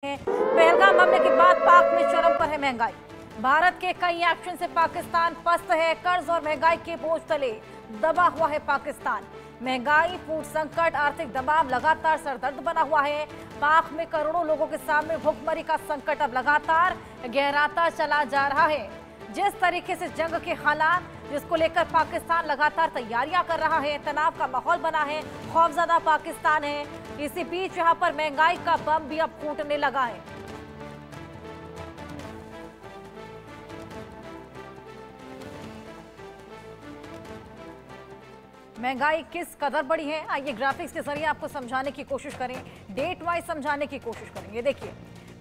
पहलगाम हमले के बाद पाक में चरम पर है महंगाई। भारत के कई एक्शन से पाकिस्तान पस्त है। कर्ज और महंगाई के बोझ तले दबा हुआ है पाकिस्तान। महंगाई, फूड संकट, आर्थिक दबाव लगातार सरदर्द बना हुआ है। पाक में करोड़ों लोगों के सामने भुखमरी का संकट अब लगातार गहराता चला जा रहा है। जिस तरीके से जंग के हालात, जिसको लेकर पाकिस्तान लगातार तैयारियां कर रहा है, तनाव का माहौल बना है, खौफजदा पाकिस्तान है। इसी बीच यहां पर महंगाई का बम भी अब फूटने लगा है। महंगाई किस कदर बढ़ी है, आइए ग्राफिक्स के जरिए आपको समझाने की कोशिश करें, डेट वाइज समझाने की कोशिश करेंगे। देखिए,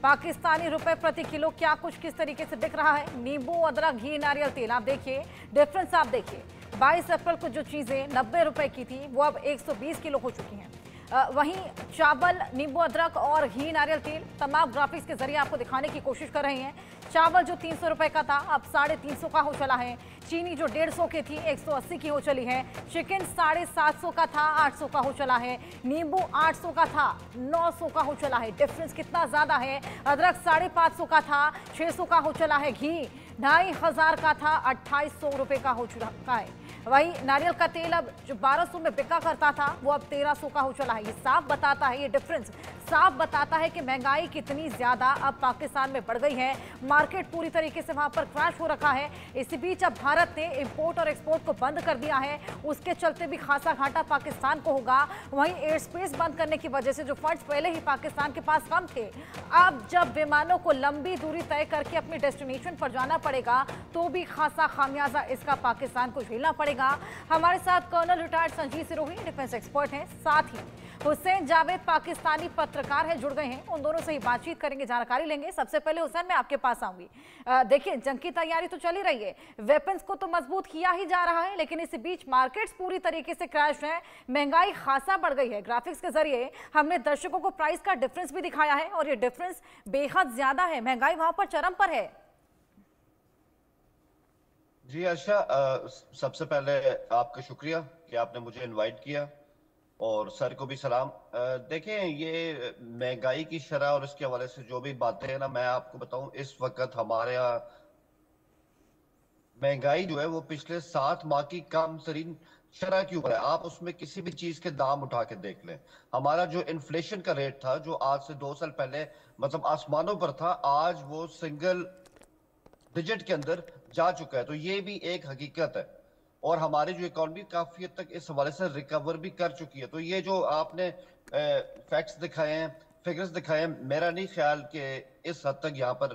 पाकिस्तानी रुपए प्रति किलो क्या कुछ किस तरीके से बिक रहा है। नींबू, अदरक, घी, नारियल तेल, आप देखिए डिफरेंस। आप देखिए 22 अप्रैल को जो चीजें 90 रुपए की थी वो अब 120 किलो हो चुकी हैं। वहीं चावल, नींबू, अदरक और घी, नारियल तेल तमाम ग्राफिक्स के जरिए आपको दिखाने की कोशिश कर रहे हैं। चावल जो 300 रुपए का था अब 350 का हो चला है। चीनी जो 150 की थी 180 की हो चली है। चिकन 750 का था 800 का हो चला है। नींबू 800 का था 900 का हो चला है। डिफरेंस कितना ज्यादा है। अदरक 550 का था 600 का हो चला है। घी 2500 का था 2800 रुपए का हो चुका है। वही नारियल का तेल अब जो 1200 में बिका करता था वो अब 1300 का हो चला है। ये साफ बताता है, ये डिफरेंस साफ बताता है कि महंगाई कितनी ज्यादा अब पाकिस्तान में बढ़ गई है। मार्केट पूरी तरीके से वहां पर क्रैश हो रखा है। इसी बीच अब भारत ने इंपोर्ट और एक्सपोर्ट को बंद कर दिया है, उसके चलते भी खासा घाटा पाकिस्तान को होगा। वहीं एयर स्पेस बंद करने की वजह से जो फंड्स पहले ही पाकिस्तान के पास कम थे, अब जब विमानों को लंबी दूरी तय करके अपने डेस्टिनेशन पर जाना पड़ेगा तो भी खासा खामियाजा इसका पाकिस्तान को झेलना पड़ेगा। हमारे साथ colonel retired Sanjeev Sirohi defence expert हैं, साथ ही हुसैन जावेद पाकिस्तानी पत्रकार हैं, जुड़ गए हैं। उन दोनों से ही बातचीत करेंगे, जानकारी लेंगे। सबसे पहले हुसैन, मैं आपके पास आऊंगी। देखिए, जंग की तैयारी तो चली रही है, वेपन्स को तो मजबूत किया ही जा रहा है, लेकिन इसी बीच मार्केट्स पूरी तरीके से क्रैश है। महंगाई खासा बढ़ गई है। ग्राफिक्स के जरिए हमने दर्शकों को प्राइस का डिफरेंस भी दिखाया है और ये डिफरेंस बेहद ज्यादा है। महंगाई वहां पर चरम पर है। जी आशा, सबसे पहले आपका शुक्रिया कि आपने मुझे इनवाइट किया और सर को भी सलाम। देखें, ये महंगाई की शरह और इसके हवाले से जो भी बातें हैं ना, मैं आपको बताऊं, इस वक्त हमारे यहाँ महंगाई जो है वो पिछले 7 माह की कम तरीन शरह के ऊपर है। आप उसमें किसी भी चीज के दाम उठा के देख लें। हमारा जो इन्फ्लेशन का रेट था, जो आज से 2 साल पहले मतलब आसमानों पर था, आज वो सिंगल डिजिट के अंदर जा चुका है। तो ये भी एक हकीकत है और हमारी जो इकोनॉमी काफी हद तक इस हवाले से रिकवर भी कर चुकी है। तो ये जो आपने फैक्ट्स दिखाए हैं, फिगर्स दिखाए हैं, मेरा नहीं ख्याल कि इस हद तक यहाँ पर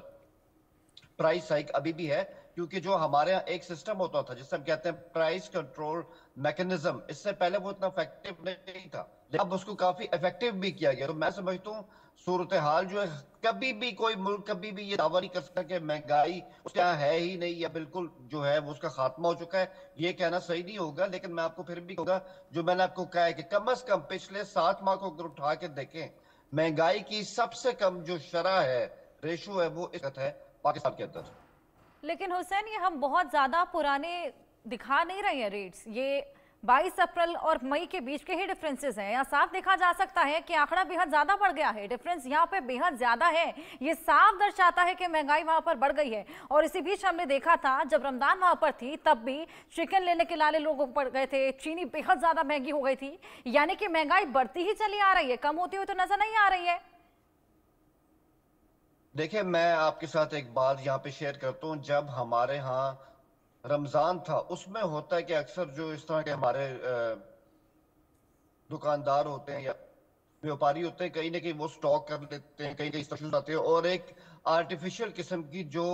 प्राइस हाइक अभी भी है, क्योंकि जो हमारे यहाँ एक सिस्टम होता था जिसे हम कहते हैं प्राइस कंट्रोल मैकेनिज्म, इससे पहले वो इतना इफेक्टिव नहीं था, लेकिन अब उसको काफी इफेक्टिव भी किया गया। तो मैं समझता हूँ सूरत हाल जो है, कभी भी कोई मुल्क कभी भी ये दावा नहीं कर सकता कि महंगाई उसके यहाँ है ही नहीं या बिल्कुल जो है वो उसका खात्मा हो चुका है। ये कहना सही नहीं होगा, लेकिन मैं आपको फिर भी कहूंगा, जो मैंने आपको कहा है कि कम अज कम पिछले 7 माह को अगर उठा के देखें, महंगाई की सबसे कम जो शरह है, रेशो है, वो इस है पाकिस्तान के अंदर। लेकिन हुसैन, ये हम बहुत ज्यादा पुराने दिखा नहीं रहे हैं रेट्स। ये 22 अप्रैल और मई के बीच के ही डिफरेंसेस हैं। यहाँ साफ देखा जा सकता है कि आंकड़ा बेहद ज्यादा बढ़ गया है। डिफरेंस यहाँ पे बेहद ज्यादा है। ये साफ दर्शाता है कि महंगाई वहां पर बढ़ गई है। और इसी बीच हमने देखा था जब रमजान वहां पर थी, तब भी चिकन लेने के लाले लोग पड़ गए थे। चीनी बेहद ज्यादा महंगी हो गई थी। यानी कि महंगाई बढ़ती ही चली आ रही है, कम होती हुई तो नजर नहीं आ रही है। देखिए, मैं आपके साथ एक बात यहाँ पे शेयर करता हूँ। जब हमारे यहाँ रमजान था, उसमें होता है कि अक्सर जो इस तरह के हमारे दुकानदार होते हैं या व्यापारी होते हैं, कहीं ना कहीं वो स्टॉक कर लेते हैं, कहीं कहीं इश्यूज आते हैं और एक आर्टिफिशियल किस्म की जो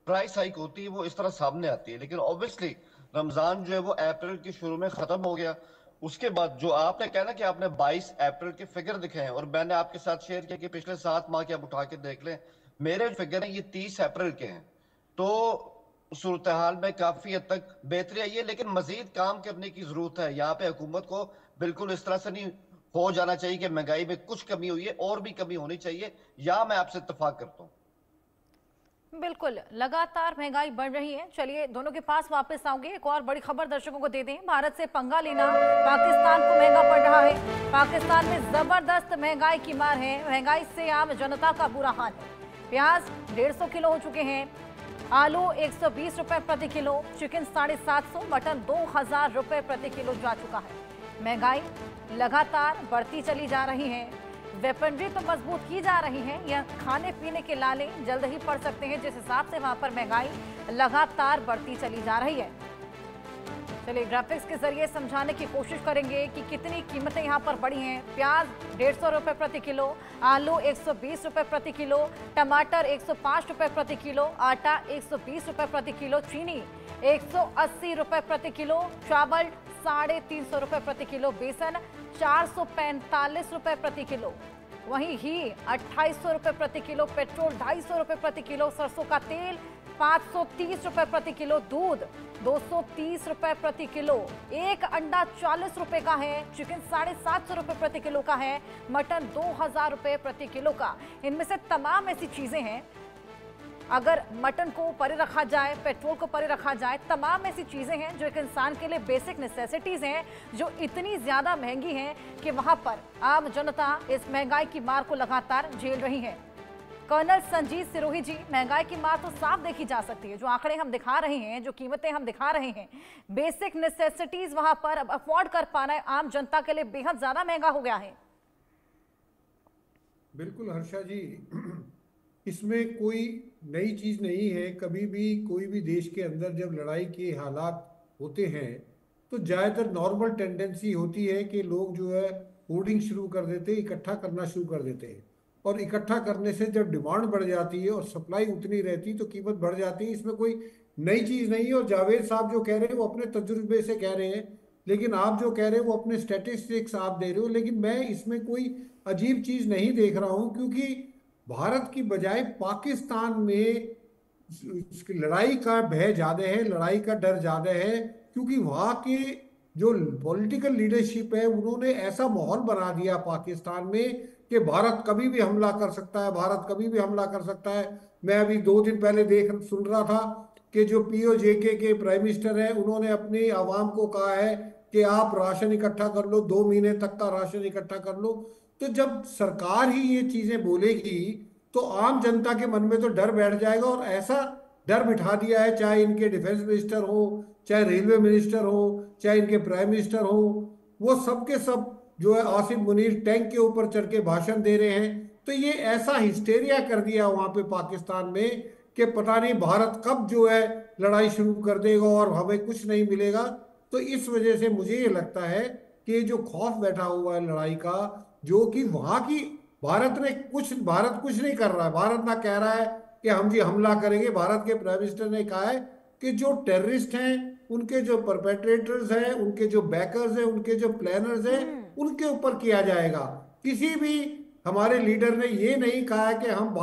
प्राइस हाइक होती है वो इस तरह सामने आती है। लेकिन ऑब्वियसली रमजान जो है वो अप्रैल के शुरू में खत्म हो गया। उसके बाद जो आपने कहा ना कि आपने 22 अप्रैल के फिगर दिखे हैं और मैंने आपके साथ शेयर किया कि पिछले 7 माह के आप उठा के देख लें, मेरे फिगर हैं ये 30 अप्रैल के हैं। तो सूरत हाल में काफी हद तक बेहतरी आई है, लेकिन मजीद काम करने की जरूरत है। यहाँ पे हुकूमत को बिल्कुल इस तरह से नहीं हो जाना चाहिए कि महंगाई में कुछ कमी हुई है, और भी कमी होनी चाहिए। या मैं आपसे इत्तेफाक करता हूँ। बिल्कुल, लगातार महंगाई बढ़ रही है। चलिए दोनों के पास वापस आऊंगे। एक और बड़ी खबर दर्शकों को दे दें, भारत से पंगा लेना पाकिस्तान को महंगा पड़ रहा है। पाकिस्तान में जबरदस्त महंगाई की मार है। महंगाई से आम जनता का बुरा हाल है। प्याज 150 किलो हो चुके हैं, आलू 120 रुपए प्रति किलो, चिकन 750, मटन 2000 रुपए प्रति किलो जा चुका है। महंगाई लगातार बढ़ती चली जा रही है। वेपनरी तो मजबूत की जा रही है, या खाने पीने के लाले जल्द ही पड़ सकते हैं, जिस हिसाब से वहां पर महंगाई लगातार बढ़ती चली जा रही है। चलिए ग्राफिक्स के जरिए समझाने की कोशिश करेंगे कि कितनी कीमतें यहां पर बढ़ी हैं। प्याज 150 रुपए प्रति किलो, आलू 120 रुपए प्रति किलो, टमाटर 105 रुपए प्रति किलो, आटा 120 रुपए प्रति किलो, चीनी 180 रुपए प्रति किलो, चावल 350 रुपए प्रति किलो, बेसन 445 रुपए प्रति किलो, वहीं घी 2800 रुपए प्रति किलो, पेट्रोल 250 रुपए प्रति किलो, सरसों का तेल 530 रुपए प्रति किलो, दूध 230 रुपए प्रति किलो, एक अंडा 40 रुपए का है, चिकन 750 रुपए प्रति किलो का है, मटन 2000 रुपए प्रति किलो का। इनमें से तमाम ऐसी चीजें हैं, अगर मटन को परे रखा जाए, पेट्रोल को परे रखा जाए, तमाम ऐसी चीजें हैं जो एक इंसान के लिए बेसिक नेसेसिटीज हैं, जो इतनी ज्यादा महंगी हैं कि वहां पर आम जनता इस महंगाई की मार को लगातार झेल रही है। कर्नल संजीत सिरोही जी, महंगाई की मार तो साफ देखी जा सकती है। जो आंकड़े हम दिखा रहे हैं, जो कीमतें हम दिखा रहे हैं, बेसिक नेसेसिटीज वहां पर अब अफोर्ड कर पाना आम जनता के लिए बेहद ज्यादा महंगा हो गया है। बिल्कुल हर्षा जी, इसमें कोई नई चीज नहीं है। कभी भी कोई भी देश के अंदर जब लड़ाई के हालात होते हैं तो ज्यादातर नॉर्मल टेंडेंसी होती है कि लोग जो है होर्डिंग शुरू कर देते हैं, इकट्ठा करना शुरू कर देते हैं, और इकट्ठा करने से जब डिमांड बढ़ जाती है और सप्लाई उतनी रहती है तो कीमत बढ़ जाती है। इसमें कोई नई चीज नहीं है। और जावेद साहब जो कह रहे हैं वो अपने तजुर्बे से कह रहे हैं, लेकिन आप जो कह रहे हैं वो अपने स्टैटिस्टिक्स आप दे रहे हो, लेकिन मैं इसमें कोई अजीब चीज नहीं देख रहा हूं, क्योंकि भारत की बजाय पाकिस्तान में लड़ाई का भय ज्यादा है, लड़ाई का डर ज्यादा है, क्योंकि वहां के जो पॉलिटिकल लीडरशिप है उन्होंने ऐसा माहौल बना दिया पाकिस्तान में कि भारत कभी भी हमला कर सकता है, भारत कभी भी हमला कर सकता है। मैं अभी 2 दिन पहले सुन रहा था कि जो पीओजेके के प्राइम मिनिस्टर है उन्होंने अपनी आवाम को कहा है कि आप राशन इकट्ठा कर लो, 2 महीने तक का राशन इकट्ठा कर लो। तो जब सरकार ही ये चीजें बोलेगी तो आम जनता के मन में तो डर बैठ जाएगा, और ऐसा डर बिठा दिया है, चाहे इनके डिफेंस मिनिस्टर हो, चाहे रेलवे मिनिस्टर हो, चाहे इनके प्राइम मिनिस्टर हो, वो सब के सब जो है आसिफ मुनीर टैंक के ऊपर चढ़ के भाषण दे रहे हैं। तो ये ऐसा हिस्टेरिया कर दिया वहां पे पाकिस्तान में कि पता नहीं भारत कब जो है लड़ाई शुरू कर देगा और हमें कुछ नहीं मिलेगा। तो इस वजह से मुझे ये लगता है कि जो खौफ बैठा हुआ है लड़ाई का, जो कि वहां की भारत कुछ नहीं कर रहा है। भारत ना कह रहा है कि हम जी हमला करेंगे। भारत के प्राइम मिनिस्टर ने कहा है कि जो टेररिस्ट हैं, उनके जो परपेट्रेटर्स हैं, उनके जो बैकर्स हैं, उनके जो प्लानर्स हैं, उनके ऊपर किया जाएगा। किसी भी हमारे लीडर ने ये नहीं कहा है कि हम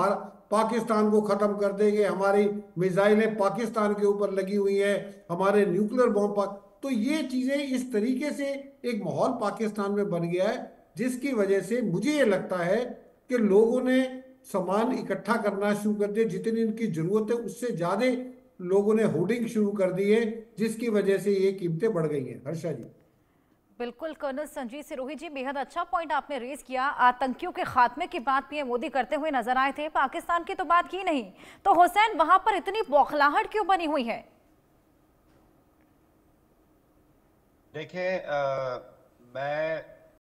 पाकिस्तान को खत्म कर देंगे, हमारी मिसाइलें पाकिस्तान के ऊपर लगी हुई है, हमारे न्यूक्लियर बॉम्ब। तो ये चीजें इस तरीके से एक माहौल पाकिस्तान में बन गया है, जिसकी वजह से मुझे ये लगता है कि लोगों ने सामान इकट्ठा करना शुरू कर दिया, जितनी इनकी जरूरत है उससे ज्यादा लोगों ने होर्डिंग शुरू कर दी है, जिसकी वजह से ये कीमतें बढ़ गई हैं। हर्षा जी, बिल्कुल कर्नल संजीत सिरोही जी, बेहद अच्छा पॉइंट आपने रेज किया। आतंकियों के खात्मे की बात पीएम मोदी करते हुए नजर आए थे, पाकिस्तान की तो बात की नहीं। तो हुसैन, वहां पर इतनी बौखलाहट क्यों बनी हुई है? देखिए, मैं